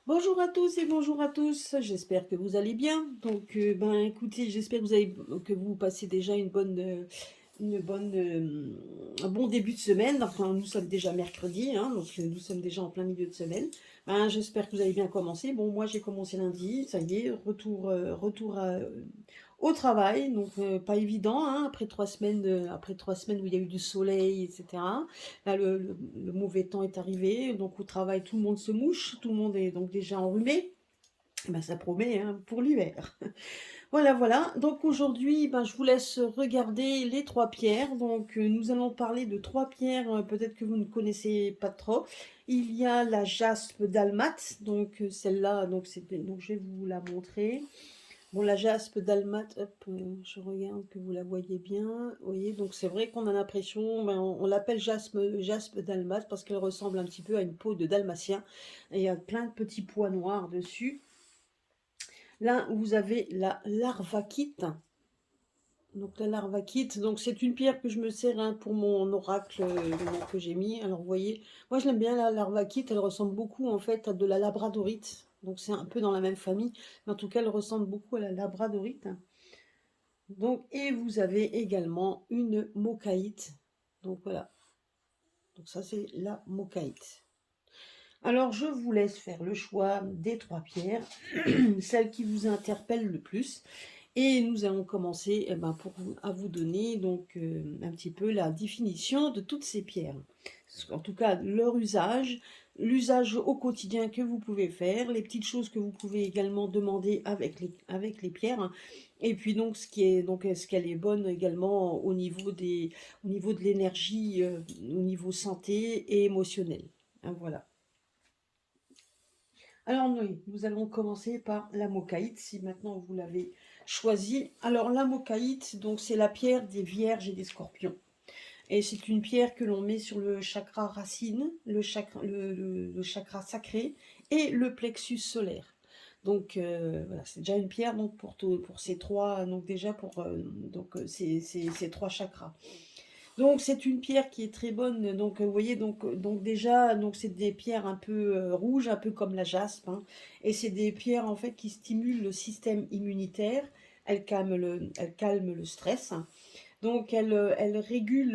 Bonjour à tous et bonjour à tous, j'espère que vous allez bien. Donc, écoutez, j'espère que vous passez déjà un bon début de semaine. Enfin, nous sommes déjà mercredi, hein, donc nous sommes déjà en plein milieu de semaine. J'espère que vous avez bien commencé. Bon, moi j'ai commencé lundi, ça y est, au travail, donc pas évident, hein, après 3 semaines où il y a eu du soleil, etc. Là, le mauvais temps est arrivé, donc au travail, tout le monde se mouche, tout le monde est donc déjà enrhumé. Ça promet, hein, pour l'hiver. Voilà, voilà. Donc aujourd'hui, je vous laisse regarder les trois pierres. Donc nous allons parler de trois pierres, peut-être que vous ne connaissez pas trop. Il y a la jaspe dalmate, donc celle-là, donc je vais vous la montrer. Bon, la jaspe dalmate, hop, je regarde que vous la voyez bien. Vous voyez, donc c'est vrai qu'on a l'impression, on l'appelle jaspe dalmate parce qu'elle ressemble un petit peu à une peau de dalmatien. Et il y a plein de petits pois noirs dessus. Là, vous avez la larvakite. Donc la larvakite, donc c'est une pierre que je me sers, hein, pour mon oracle, que j'ai mis. Alors vous voyez, moi je l'aime bien la larvakite, elle ressemble beaucoup en fait à de la labradorite. Donc c'est un peu dans la même famille, mais en tout cas elle ressemble beaucoup à la labradorite. Donc, et vous avez également une mokaïte. Donc voilà, donc ça c'est la mokaïte. Alors je vous laisse faire le choix des trois pierres, celle qui vous interpelle le plus. Et nous allons commencer, à vous donner donc un petit peu la définition de toutes ces pierres. En tout cas, leur usage, l'usage au quotidien que vous pouvez faire, les petites choses que vous pouvez également demander avec les pierres. Et puis donc est-ce qu'elle est bonne également au niveau de l'énergie, au niveau santé et émotionnel. Hein, voilà. Alors oui, nous allons commencer par la mokaïte, si maintenant vous l'avez choisie. Alors la mokaïte, donc c'est la pierre des vierges et des scorpions. Et c'est une pierre que l'on met sur le chakra racine, le chakra sacré et le plexus solaire. Donc voilà, c'est déjà une pierre donc pour ces trois, donc déjà pour ces trois chakras. Donc c'est une pierre qui est très bonne. Donc vous voyez, donc déjà, donc c'est des pierres un peu rouges, un peu comme la jaspe, hein. Et c'est des pierres en fait qui stimulent le système immunitaire. Elles calment le stress. Donc elle régule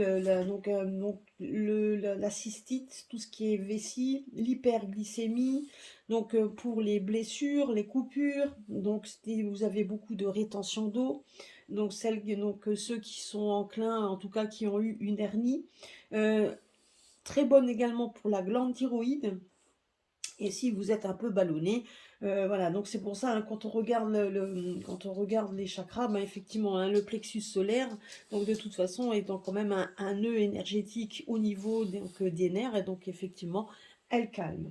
la cystite, tout ce qui est vessie, l'hyperglycémie. Donc pour les blessures, les coupures. Donc si vous avez beaucoup de rétention d'eau. Donc ceux qui sont enclins, en tout cas qui ont eu une hernie. Euh, Très bonne également pour la glande thyroïde. Et si vous êtes un peu ballonné, voilà, donc c'est pour ça, hein, quand on regarde les chakras, effectivement, hein, le plexus solaire, donc de toute façon, étant quand même un nœud énergétique au niveau des nerfs, et donc effectivement, elle calme.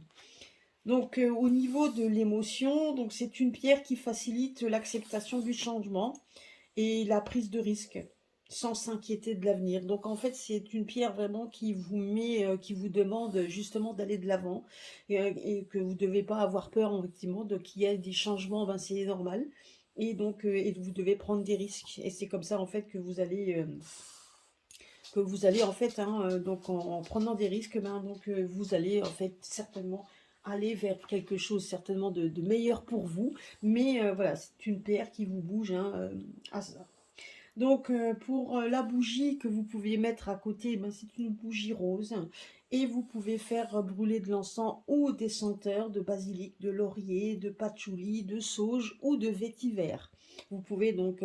Donc au niveau de l'émotion, donc c'est une pierre qui facilite l'acceptation du changement et la prise de risque sans s'inquiéter de l'avenir. Donc en fait, c'est une pierre vraiment qui vous demande justement d'aller de l'avant et que vous ne devez pas avoir peur effectivement de qu'il y ait des changements, c'est normal. Et donc et vous devez prendre des risques. Et c'est comme ça en fait que vous allez en fait, hein, donc en prenant des risques, vous allez en fait certainement aller vers quelque chose certainement de meilleur pour vous. Mais voilà, c'est une pierre qui vous bouge, hein, à ça. Donc, pour la bougie que vous pouvez mettre à côté, c'est une bougie rose. Et vous pouvez faire brûler de l'encens ou des senteurs de basilic, de laurier, de patchouli, de sauge ou de vétiver. Vous pouvez donc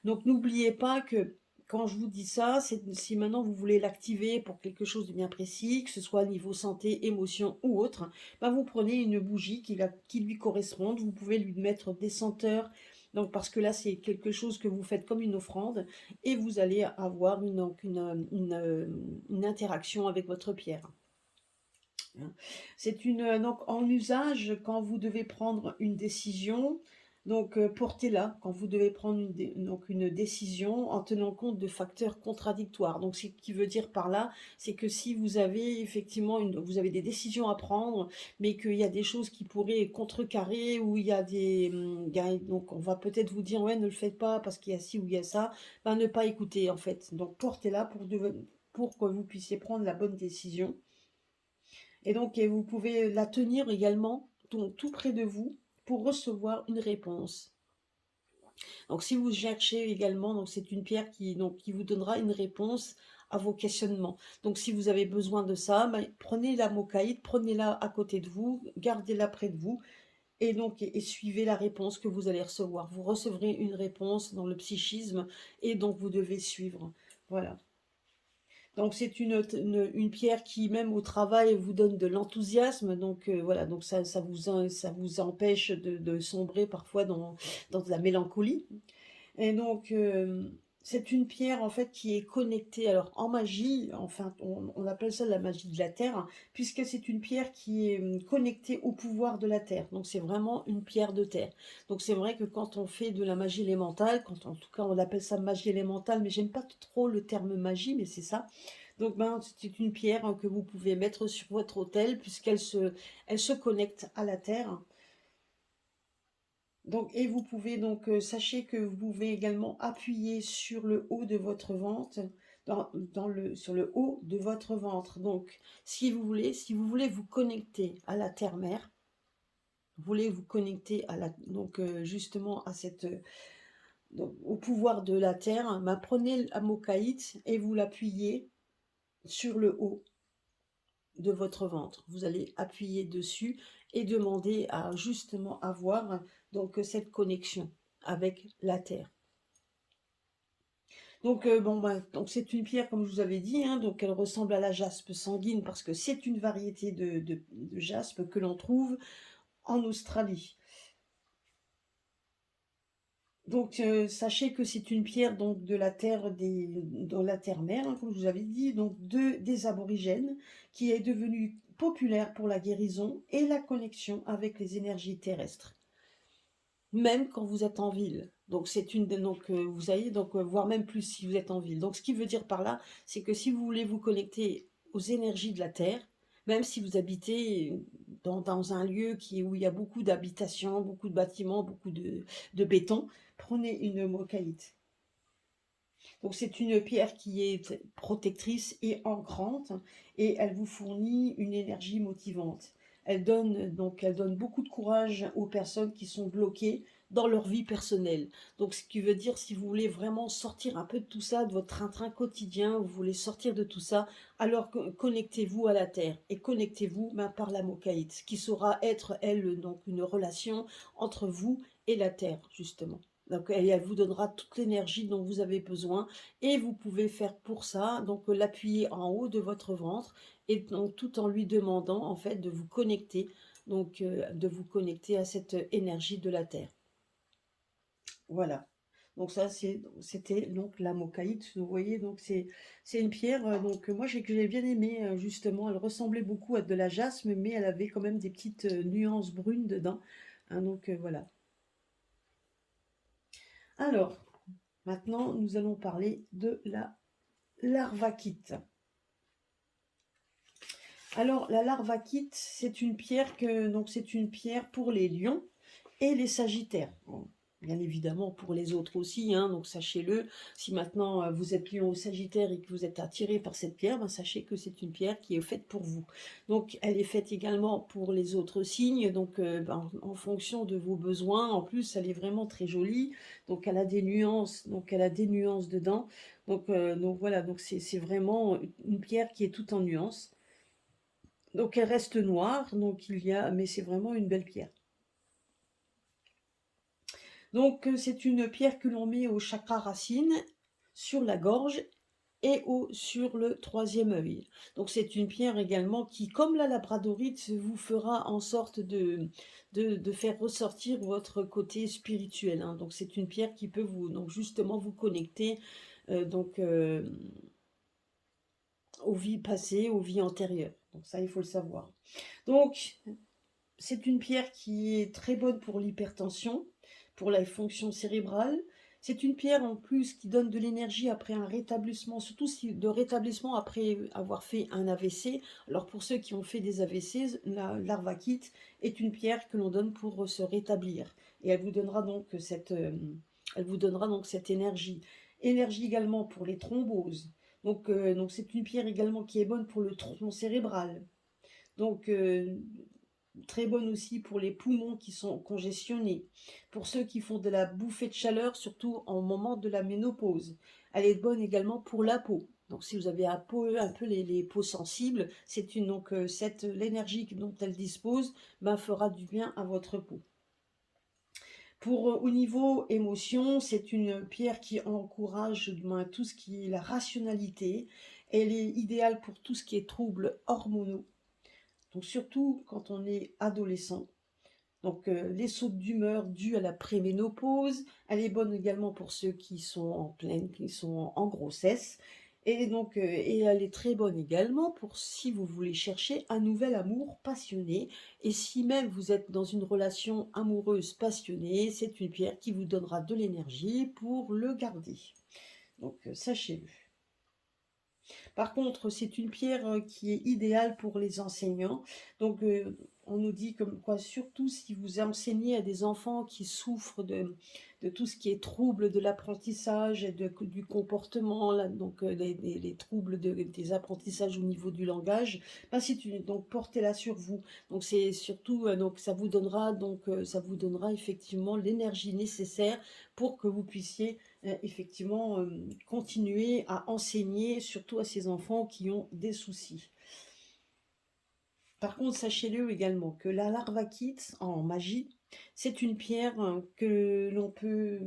n'oubliez pas que quand je vous dis ça, si maintenant vous voulez l'activer pour quelque chose de bien précis, que ce soit niveau santé, émotion ou autre, vous prenez une bougie qui lui corresponde. Vous pouvez lui mettre des senteurs, donc parce que là, c'est quelque chose que vous faites comme une offrande et vous allez avoir une interaction avec votre pierre. C'est donc en usage quand vous devez prendre une décision. Donc portez-la quand vous devez prendre une décision en tenant compte de facteurs contradictoires. Donc ce qui veut dire par là, c'est que si vous avez effectivement vous avez des décisions à prendre, mais qu'il y a des choses qui pourraient contrecarrer ou donc on va peut-être vous dire ouais, ne le faites pas parce qu'il y a ci ou il y a ça, ne pas écouter en fait. Donc portez-la pour que vous puissiez prendre la bonne décision. Et donc, vous pouvez la tenir également donc tout près de vous pour recevoir une réponse. Donc si vous cherchez également, donc c'est une pierre qui vous donnera une réponse à vos questionnements. Donc si vous avez besoin de ça, ben, prenez la mocaïte, prenez-la à côté de vous, gardez-la près de vous, et donc et suivez la réponse que vous allez recevoir. Vous recevrez une réponse dans le psychisme, et donc vous devez suivre. Voilà. Donc c'est une pierre qui, même au travail, vous donne de l'enthousiasme. Donc voilà, donc ça vous empêche de sombrer parfois dans de la mélancolie. Et donc, c'est une pierre en fait qui est connectée. Alors en magie, enfin, on appelle ça la magie de la terre, hein, puisque c'est une pierre qui est connectée au pouvoir de la terre. Donc c'est vraiment une pierre de terre. Donc c'est vrai que quand on fait de la magie élémentale, en tout cas on appelle ça magie élémentale, mais j'aime pas trop le terme magie, mais c'est ça. Donc ben, c'est une pierre que vous pouvez mettre sur votre autel, elle se connecte à la terre. Donc, et vous pouvez donc, sachez que vous pouvez également appuyer sur le haut de votre ventre, sur le haut de votre ventre. Donc, si vous voulez vous connecter à la terre-mère, vous voulez vous connecter à donc justement à au pouvoir de la terre, ben, prenez l'Amokaït et vous l'appuyez sur le haut de votre ventre. Vous allez appuyer dessus et demander à justement avoir donc cette connexion avec la terre. Donc bon bah, donc c'est une pierre comme je vous avais dit, hein, donc elle ressemble à la jaspe sanguine parce que c'est une variété de jaspe que l'on trouve en Australie. Donc sachez que c'est une pierre donc de la terre dans la terre mère, hein, comme je vous avais dit, donc des aborigènes, qui est devenue populaire pour la guérison et la connexion avec les énergies terrestres, même quand vous êtes en ville. Donc c'est donc vous voyez, donc voire même plus si vous êtes en ville. Donc ce qui veut dire par là, c'est que si vous voulez vous connecter aux énergies de la terre, même si vous habitez dans un lieu où il y a beaucoup d'habitations, beaucoup de bâtiments, beaucoup de béton, prenez une mocaïte. Donc c'est une pierre qui est protectrice et ancrante, et elle vous fournit une énergie motivante. Elle donne beaucoup de courage aux personnes qui sont bloquées dans leur vie personnelle. Donc ce qui veut dire, si vous voulez vraiment sortir un peu de tout ça, de votre train-train quotidien, vous voulez sortir de tout ça, alors connectez-vous à la terre et connectez-vous par la mocaïte, qui saura être, elle, donc une relation entre vous et la terre, justement. Donc elle vous donnera toute l'énergie dont vous avez besoin, et vous pouvez faire pour ça, donc l'appuyer en haut de votre ventre, et donc tout en lui demandant en fait de vous connecter, donc de vous connecter à cette énergie de la terre. Voilà. Donc ça c'était donc la mocaïte, vous voyez, donc c'est une pierre donc moi j'ai bien aimé justement, elle ressemblait beaucoup à de la jasme, mais elle avait quand même des petites nuances brunes dedans, hein, donc voilà. Alors, maintenant, nous allons parler de la larvakite. Alors, la larvakite, c'est une pierre c'est une pierre pour les lions et les sagittaires. Bon, bien évidemment pour les autres aussi, hein, donc sachez-le. Si maintenant vous êtes lion ou sagittaire et que vous êtes attiré par cette pierre, ben, sachez que c'est une pierre qui est faite pour vous. Donc elle est faite également pour les autres signes, donc ben, en fonction de vos besoins. En plus, elle est vraiment très jolie, donc elle a des nuances, dedans. Donc voilà, donc c'est vraiment une pierre qui est toute en nuances. Donc elle reste noire, mais c'est vraiment une belle pierre. Donc c'est une pierre que l'on met au chakra racine, sur la gorge et sur le troisième œil. Donc c'est une pierre également qui, comme la labradorite, vous fera en sorte de faire ressortir votre côté spirituel, hein. Donc c'est une pierre qui peut donc justement vous connecter aux vies passées, aux vies antérieures. Donc ça, il faut le savoir. Donc c'est une pierre qui est très bonne pour l'hypertension, pour la fonction cérébrale. C'est une pierre en plus qui donne de l'énergie après un rétablissement, surtout de rétablissement après avoir fait un AVC. Alors pour ceux qui ont fait des AVC, l'arvakite est une pierre que l'on donne pour se rétablir. Et elle vous donnera donc cette énergie. Énergie également pour les thromboses. Donc c'est une pierre également qui est bonne pour le tronc cérébral. Donc très bonne aussi pour les poumons qui sont congestionnés, pour ceux qui font de la bouffée de chaleur, surtout en moment de la ménopause. Elle est bonne également pour la peau. Donc si vous avez un peu les peaux sensibles, c'est une donc l'énergie dont elle dispose ben, fera du bien à votre peau. Pour au niveau émotion, c'est une pierre qui encourage du moins tout ce qui est la rationalité. Elle est idéale pour tout ce qui est troubles hormonaux. Donc surtout quand on est adolescent. Donc les sautes d'humeur dues à la préménopause, elle est bonne également pour ceux qui sont en pleine, qui sont en grossesse. Et donc, et elle est très bonne également pour si vous voulez chercher un nouvel amour passionné. Et si même vous êtes dans une relation amoureuse passionnée, c'est une pierre qui vous donnera de l'énergie pour le garder. Donc sachez-le. Par contre, c'est une pierre qui est idéale pour les enseignants. Donc, on nous dit comme quoi, surtout si vous enseignez à des enfants qui souffrent de tout ce qui est troubles de l'apprentissage et du comportement, là, donc les troubles des apprentissages au niveau du langage, ben, donc portez-la sur vous. Donc c'est surtout donc ça vous donnera effectivement l'énergie nécessaire pour que vous puissiez effectivement continuer à enseigner, surtout à ces enfants qui ont des soucis. Par contre, sachez-le également que la larvakite en magie, c'est une pierre que l'on peut...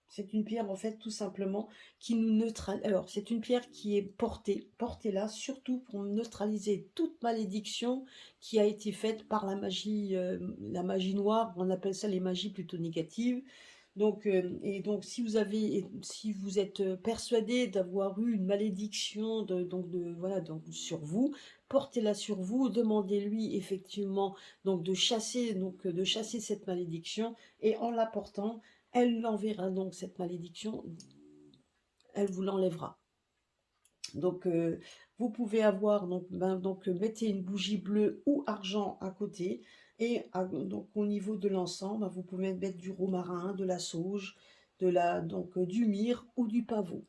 C'est une pierre en fait tout simplement qui nous neutralise. Alors c'est une pierre qui est portée là surtout pour neutraliser toute malédiction qui a été faite par la magie noire, on appelle ça les magies plutôt négatives. Donc, et donc si vous êtes persuadé d'avoir eu une malédiction voilà, donc sur vous, portez-la sur vous, demandez-lui effectivement de chasser cette malédiction et en la portant, elle l'enverra donc cette malédiction, elle vous l'enlèvera. Donc vous pouvez avoir mettez une bougie bleue ou argent à côté et donc au niveau de l'encens, vous pouvez mettre du romarin, de la sauge, du myrrhe ou du pavot.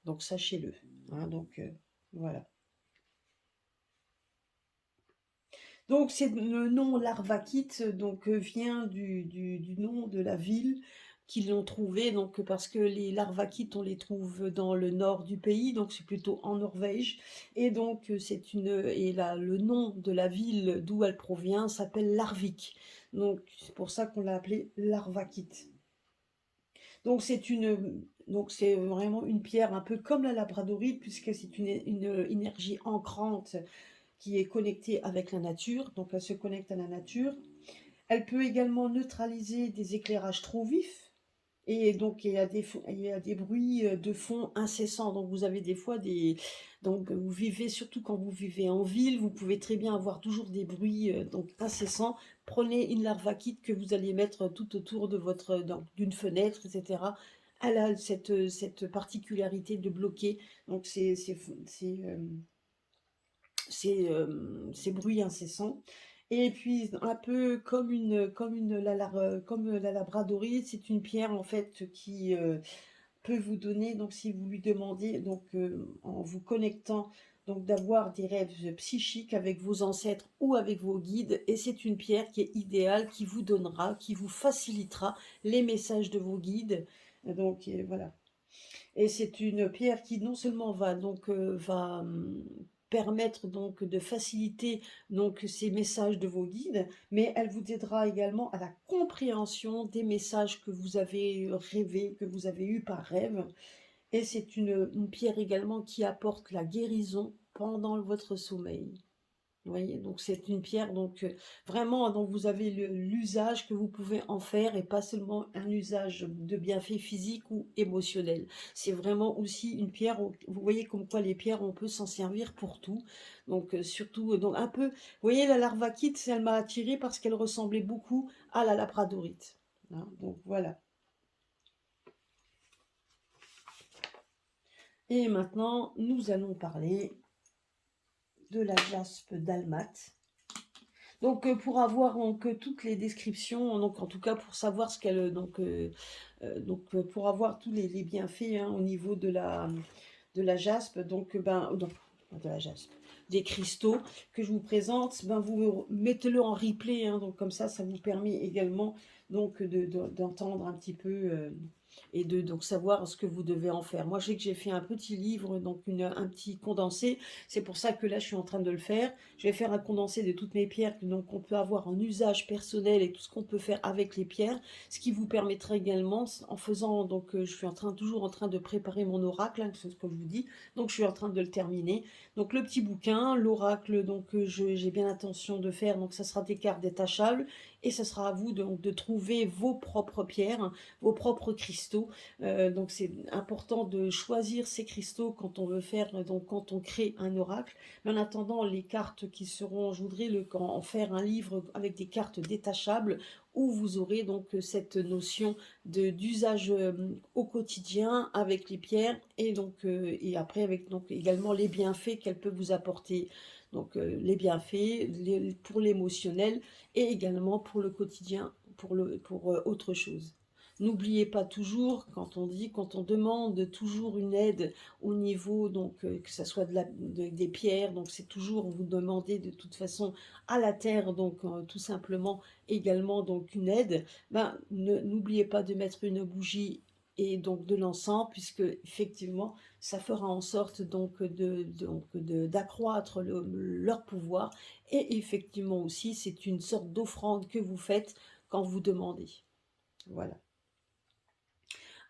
Donc sachez-le. Hein, voilà. Donc c'est le nom Larvakite vient du nom de la ville qu'ils l'ont trouvé donc parce que les larvakites on les trouve dans le nord du pays donc c'est plutôt en Norvège et donc le nom de la ville d'où elle provient s'appelle Larvik. Donc c'est pour ça qu'on l'a appelée Larvakite. Donc c'est vraiment une pierre un peu comme la labradorite puisque c'est une énergie ancrante qui est connectée avec la nature, donc elle se connecte à la nature. Elle peut également neutraliser des éclairages trop vifs, et donc il y a des bruits de fond incessants, donc vous avez des fois donc vous vivez, surtout quand vous vivez en ville, vous pouvez très bien avoir toujours des bruits incessants. Prenez une larvakite que vous allez mettre tout autour de d'une fenêtre, etc. Elle a cette particularité de bloquer, donc ces bruits incessants. Et puis un peu comme la labradorite, c'est une pierre en fait qui peut vous donner, donc si vous lui demandez, en vous connectant, donc d'avoir des rêves psychiques avec vos ancêtres ou avec vos guides, et c'est une pierre qui est idéale, qui vous donnera, qui vous facilitera les messages de vos guides. Donc voilà. Et c'est une pierre qui non seulement va permettre donc de faciliter donc ces messages de vos guides, mais elle vous aidera également à la compréhension des messages que vous avez rêvés, que vous avez eu par rêve. Et c'est une pierre également qui apporte la guérison pendant votre sommeil. Vous voyez, donc c'est une pierre vraiment dont vous avez l'usage que vous pouvez en faire et pas seulement un usage de bienfait physique ou émotionnel. C'est vraiment aussi une pierre, vous voyez comme quoi les pierres on peut s'en servir pour tout. Donc surtout donc un peu, vous voyez la larvakite, elle m'a attirée parce qu'elle ressemblait beaucoup à la labradorite. Hein, donc voilà. Et maintenant nous allons parler de la jaspe dalmate. Donc pour avoir toutes les descriptions, donc en tout cas pour savoir ce qu'elle pour avoir tous les bienfaits hein, au niveau de la jaspe, de la jaspe, des cristaux que je vous présente, ben vous mettez-le en replay, hein, donc comme ça vous permet également donc d'entendre un petit peu et de donc savoir ce que vous devez en faire. Moi, je sais que j'ai fait un petit livre, donc un petit condensé. C'est pour ça que là, je suis en train de le faire. Je vais faire un condensé de toutes mes pierres que donc on peut avoir en usage personnel et tout ce qu'on peut faire avec les pierres, ce qui vous permettra également, en faisant donc je suis toujours en train de préparer mon oracle, hein, c'est ce que je vous dis. Donc je suis en train de le terminer. Donc le petit bouquin, l'oracle, donc j'ai bien l'intention de faire. Donc ça sera des cartes détachables et ça sera à vous donc de trouver vos propres pierres, hein, vos propres cristaux. Donc c'est important de choisir ces cristaux quand on veut faire, donc quand on crée un oracle. Mais en attendant, les cartes qui seront, je voudrais en faire un livre avec des cartes détachables où vous aurez donc cette notion d'usage au quotidien avec les pierres et donc et après avec donc également les bienfaits qu'elles peuvent vous apporter. Donc les bienfaits pour l'émotionnel et également pour le quotidien, pour autre chose. N'oubliez pas toujours, quand on demande toujours une aide au niveau, donc que ce soit des pierres, donc c'est toujours vous demandez de toute façon à la terre, donc tout simplement également donc une aide. Ben, n'oubliez pas de mettre une bougie et donc de l'encens, puisque effectivement ça fera en sorte donc d'accroître leur pouvoir, et effectivement aussi c'est une sorte d'offrande que vous faites quand vous demandez. Voilà.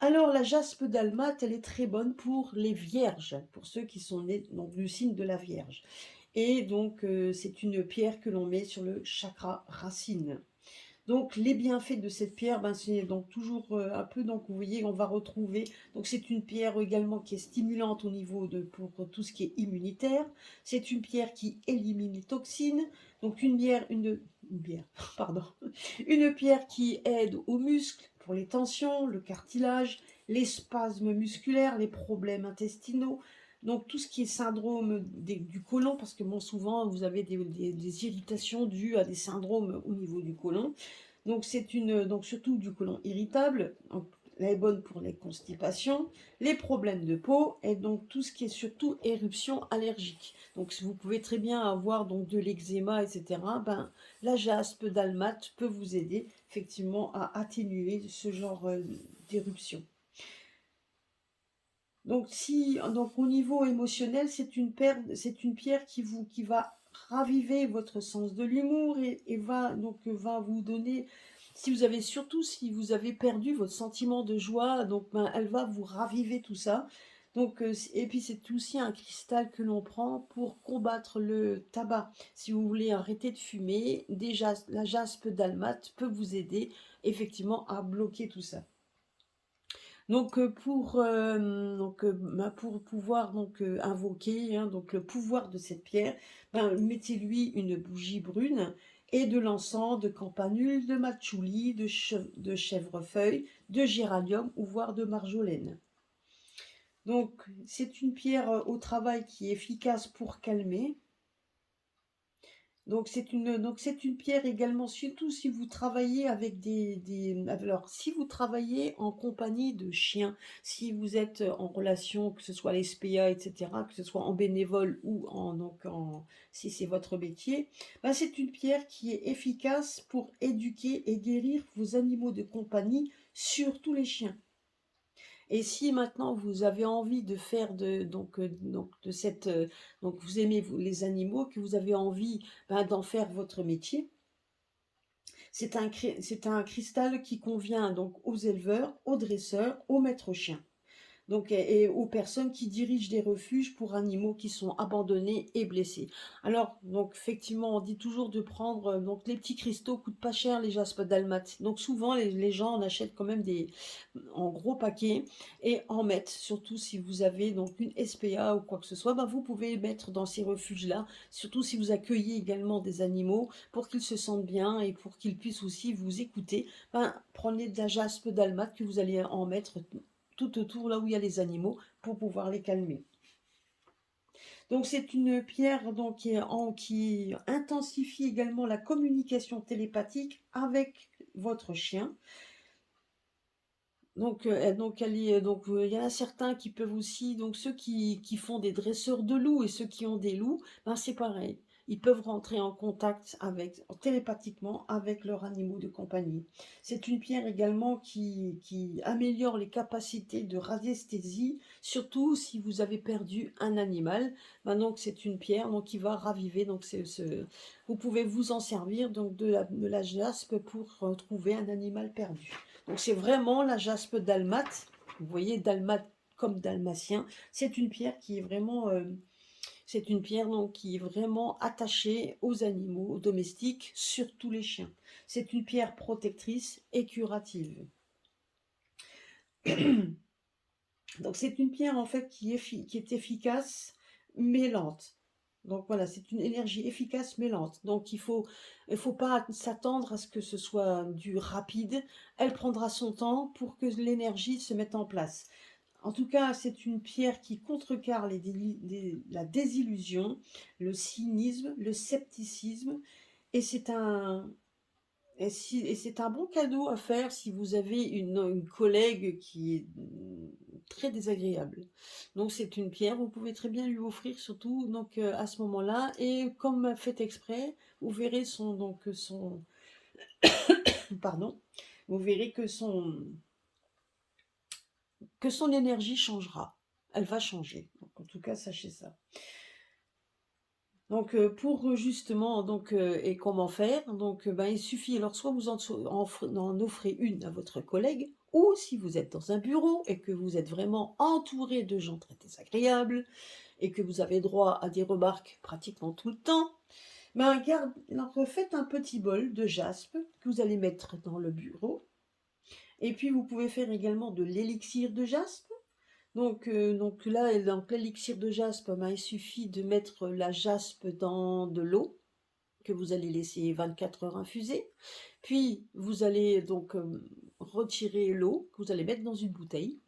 Alors, la jaspe dalmate, elle est très bonne pour les vierges, pour ceux qui sont nés donc, du signe de la Vierge. Et donc, c'est une pierre que l'on met sur le chakra racine. Donc, les bienfaits de cette pierre, ben, c'est donc toujours un peu, donc vous voyez, on va retrouver, donc c'est une pierre également qui est stimulante au niveau pour tout ce qui est immunitaire. C'est une pierre qui élimine les toxines. Donc, pardon, une pierre qui aide aux muscles, pour les tensions, le cartilage, les spasmes musculaires, les problèmes intestinaux. Donc tout ce qui est syndrome du côlon, parce que bon, souvent vous avez des irritations dues à des syndromes au niveau du côlon. Donc donc surtout du côlon irritable. Donc, elle est bonne pour les constipations, les problèmes de peau et donc tout ce qui est surtout éruption allergique. Donc vous pouvez très bien avoir donc de l'eczéma, etc. Ben, la jaspe dalmate peut vous aider effectivement à atténuer ce genre d'éruption. Donc, donc au niveau émotionnel, c'est une pierre qui va raviver votre sens de l'humour et va vous donner, surtout si vous avez perdu votre sentiment de joie, donc ben, elle va vous raviver tout ça. Donc, et puis c'est aussi un cristal que l'on prend pour combattre le tabac. Si vous voulez arrêter de fumer, déjà la jaspe dalmate peut vous aider effectivement à bloquer tout ça. Donc pour pouvoir invoquer, hein, donc le pouvoir de cette pierre, ben, mettez-lui une bougie brune et de l'encens de campanule, de matchouli, de chèvrefeuille, de géranium ou voire de marjolaine. Donc c'est une pierre au travail qui est efficace pour calmer. Donc c'est une pierre également, surtout si vous travaillez avec alors si vous travaillez en compagnie de chiens, si vous êtes en relation, que ce soit les SPA, etc., que ce soit en bénévole ou si c'est votre métier, ben c'est une pierre qui est efficace pour éduquer et guérir vos animaux de compagnie, surtout les chiens. Et si maintenant vous avez envie de faire donc vous aimez les animaux, que vous avez envie d'en faire votre métier, c'est un cristal qui convient donc aux éleveurs, aux dresseurs, aux maîtres chiens. Donc, et aux personnes qui dirigent des refuges pour animaux qui sont abandonnés et blessés. Alors, donc effectivement, on dit toujours de prendre, donc les petits cristaux coûtent pas cher, les jaspes dalmates. Donc souvent, les gens en achètent quand même en gros paquets et en mettent, surtout si vous avez donc une SPA ou quoi que ce soit, ben vous pouvez mettre dans ces refuges-là, surtout si vous accueillez également des animaux, pour qu'ils se sentent bien et pour qu'ils puissent aussi vous écouter. Ben, prenez de la jaspe dalmate que vous allez en mettre tout autour là où il y a les animaux pour pouvoir les calmer. Donc c'est une pierre donc, qui intensifie également la communication télépathique avec votre chien. Il y en a certains qui peuvent aussi, donc ceux qui font des dresseurs de loups et ceux qui ont des loups, ben c'est pareil. Ils peuvent rentrer en contact avec, télépathiquement avec leurs animaux de compagnie. C'est une pierre également qui améliore les capacités de radiesthésie, surtout si vous avez perdu un animal. Ben donc c'est une pierre donc, qui va raviver. Vous pouvez vous en servir donc de la jaspe pour trouver un animal perdu. Donc c'est vraiment la jaspe dalmate. Vous voyez, dalmate comme dalmatien. C'est une pierre qui est vraiment, c'est une pierre donc, qui est vraiment attachée aux animaux domestiques, surtout les chiens. C'est une pierre protectrice et curative. Donc c'est une pierre en fait qui est efficace mais lente. Donc voilà, c'est une énergie efficace mais lente. Donc il faut pas s'attendre à ce que ce soit du rapide. Elle prendra son temps pour que l'énergie se mette en place. En tout cas, c'est une pierre qui contrecarre la désillusion, le cynisme, le scepticisme, et c'est un bon cadeau à faire si vous avez une collègue qui est très désagréable. Donc c'est une pierre, vous pouvez très bien lui offrir surtout donc à ce moment-là. Et comme fait exprès, vous verrez pardon, vous verrez que son énergie changera. Elle va changer. Donc, en tout cas, sachez ça. Donc pour justement et comment faire, ben, il suffit alors soit vous en offrez une à votre collègue, ou si vous êtes dans un bureau et que vous êtes vraiment entouré de gens très désagréables et que vous avez droit à des remarques pratiquement tout le temps, ben alors, faites un petit bol de jaspe que vous allez mettre dans le bureau. Et puis vous pouvez faire également de l'élixir de jaspe. Donc là, dans l'élixir de jaspe, ben, il suffit de mettre la jaspe dans de l'eau que vous allez laisser 24 heures infuser. Puis vous allez retirer l'eau que vous allez mettre dans une bouteille.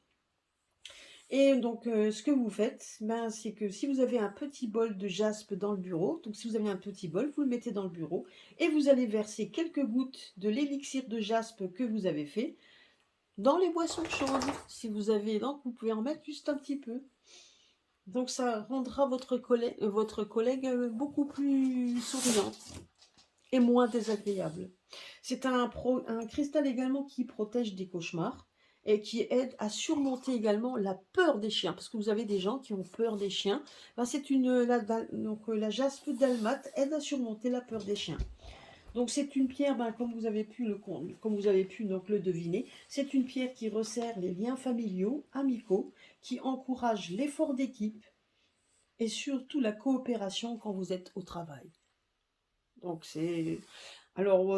Et ce que vous faites, ben, c'est que si vous avez un petit bol de jaspe dans le bureau, donc si vous avez un petit bol, vous le mettez dans le bureau et vous allez verser quelques gouttes de l'élixir de jaspe que vous avez fait dans les boissons chaudes. Si vous avez, donc vous pouvez en mettre juste un petit peu. Donc ça rendra votre collègue beaucoup plus souriante et moins désagréable. C'est un cristal également qui protège des cauchemars et qui aide à surmonter également la peur des chiens. Parce que vous avez des gens qui ont peur des chiens. Ben, la jaspe dalmate aide à surmonter la peur des chiens. Donc c'est une pierre, ben, comme vous avez pu donc, le deviner, c'est une pierre qui resserre les liens familiaux, amicaux, qui encourage l'effort d'équipe et surtout la coopération quand vous êtes au travail. Donc c'est... Alors,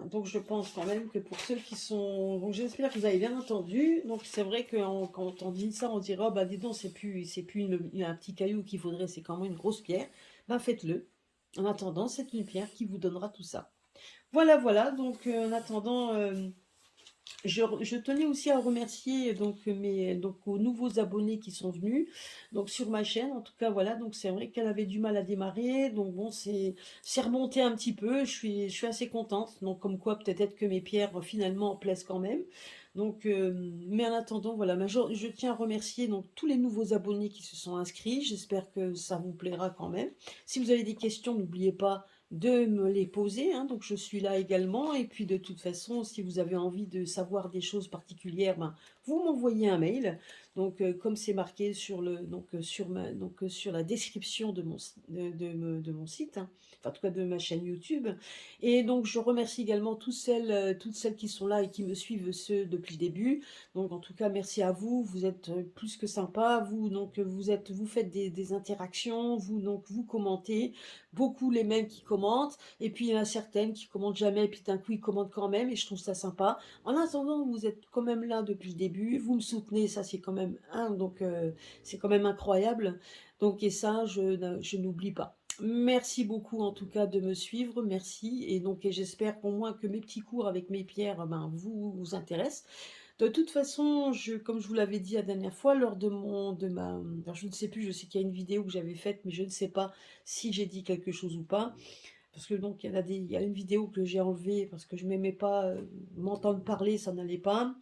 donc je pense quand même que pour ceux qui sont... Donc j'espère que vous avez bien entendu. Donc c'est vrai que quand on dit ça, on dirait, oh bah dis donc, c'est plus un petit caillou qu'il faudrait, c'est quand même une grosse pierre. Ben faites-le. En attendant, c'est une pierre qui vous donnera tout ça. Voilà, voilà. Donc en attendant... Je tenais aussi à remercier aux nouveaux abonnés qui sont venus donc sur ma chaîne. En tout cas, voilà, donc c'est vrai qu'elle avait du mal à démarrer. Donc bon, c'est remonté un petit peu. Je suis assez contente. Donc comme quoi, peut-être que mes pierres finalement plaisent quand même. Mais en attendant, voilà, je tiens à remercier donc tous les nouveaux abonnés qui se sont inscrits. J'espère que ça vous plaira quand même. Si vous avez des questions, n'oubliez pas de me les poser, hein, donc je suis là également. Et puis de toute façon, si vous avez envie de savoir des choses particulières, ben, vous m'envoyez un mail. Comme c'est marqué sur la description de mon site, hein, enfin, en tout cas de ma chaîne YouTube. Et donc je remercie également toutes celles qui sont là et qui me suivent depuis le début. Donc en tout cas, merci à vous. Vous êtes plus que sympa. Vous faites des interactions. Vous commentez. Beaucoup les mêmes qui commentent, et puis il y en a certaines qui commentent jamais, et puis d'un coup ils commentent quand même, et je trouve ça sympa. En attendant, vous êtes quand même là depuis le début, vous me soutenez, ça c'est quand même c'est quand même incroyable. Et ça, je n'oublie pas. Merci beaucoup en tout cas de me suivre, merci. Et j'espère au moins que mes petits cours avec mes pierres ben, vous intéressent. De toute façon, comme je vous l'avais dit la dernière fois, alors je ne sais plus, je sais qu'il y a une vidéo que j'avais faite, mais je ne sais pas si j'ai dit quelque chose ou pas. Parce que donc, il y a une vidéo que j'ai enlevée parce que je m'aimais pas m'entendre parler, ça n'allait pas.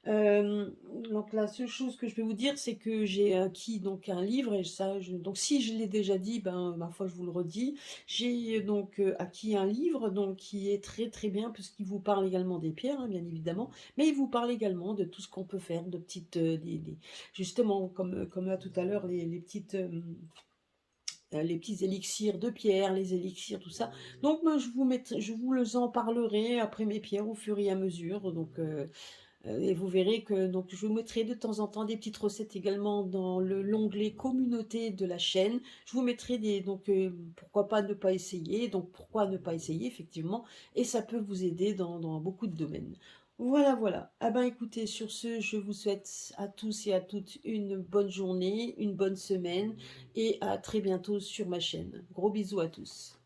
Euh, donc la seule chose que je peux vous dire, c'est que j'ai acquis donc un livre, et ça, donc si je l'ai déjà dit, ben ma foi je vous le redis. J'ai donc acquis un livre donc qui est très très bien, puisqu'il vous parle également des pierres, hein, bien évidemment, mais il vous parle également de tout ce qu'on peut faire, de petites, justement comme là tout à l'heure, les petites les petits élixirs de pierre, les élixirs, tout ça. Donc moi, je vous les en parlerai après mes pierres au fur et à mesure. Donc et vous verrez que donc je vous mettrai de temps en temps des petites recettes également dans l'onglet communauté de la chaîne. Je vous mettrai des donc pourquoi pas ne pas essayer. Donc pourquoi ne pas essayer effectivement, et ça peut vous aider dans beaucoup de domaines. Voilà, voilà. Ah ben écoutez, sur ce, je vous souhaite à tous et à toutes une bonne journée, une bonne semaine, et à très bientôt sur ma chaîne. Gros bisous à tous.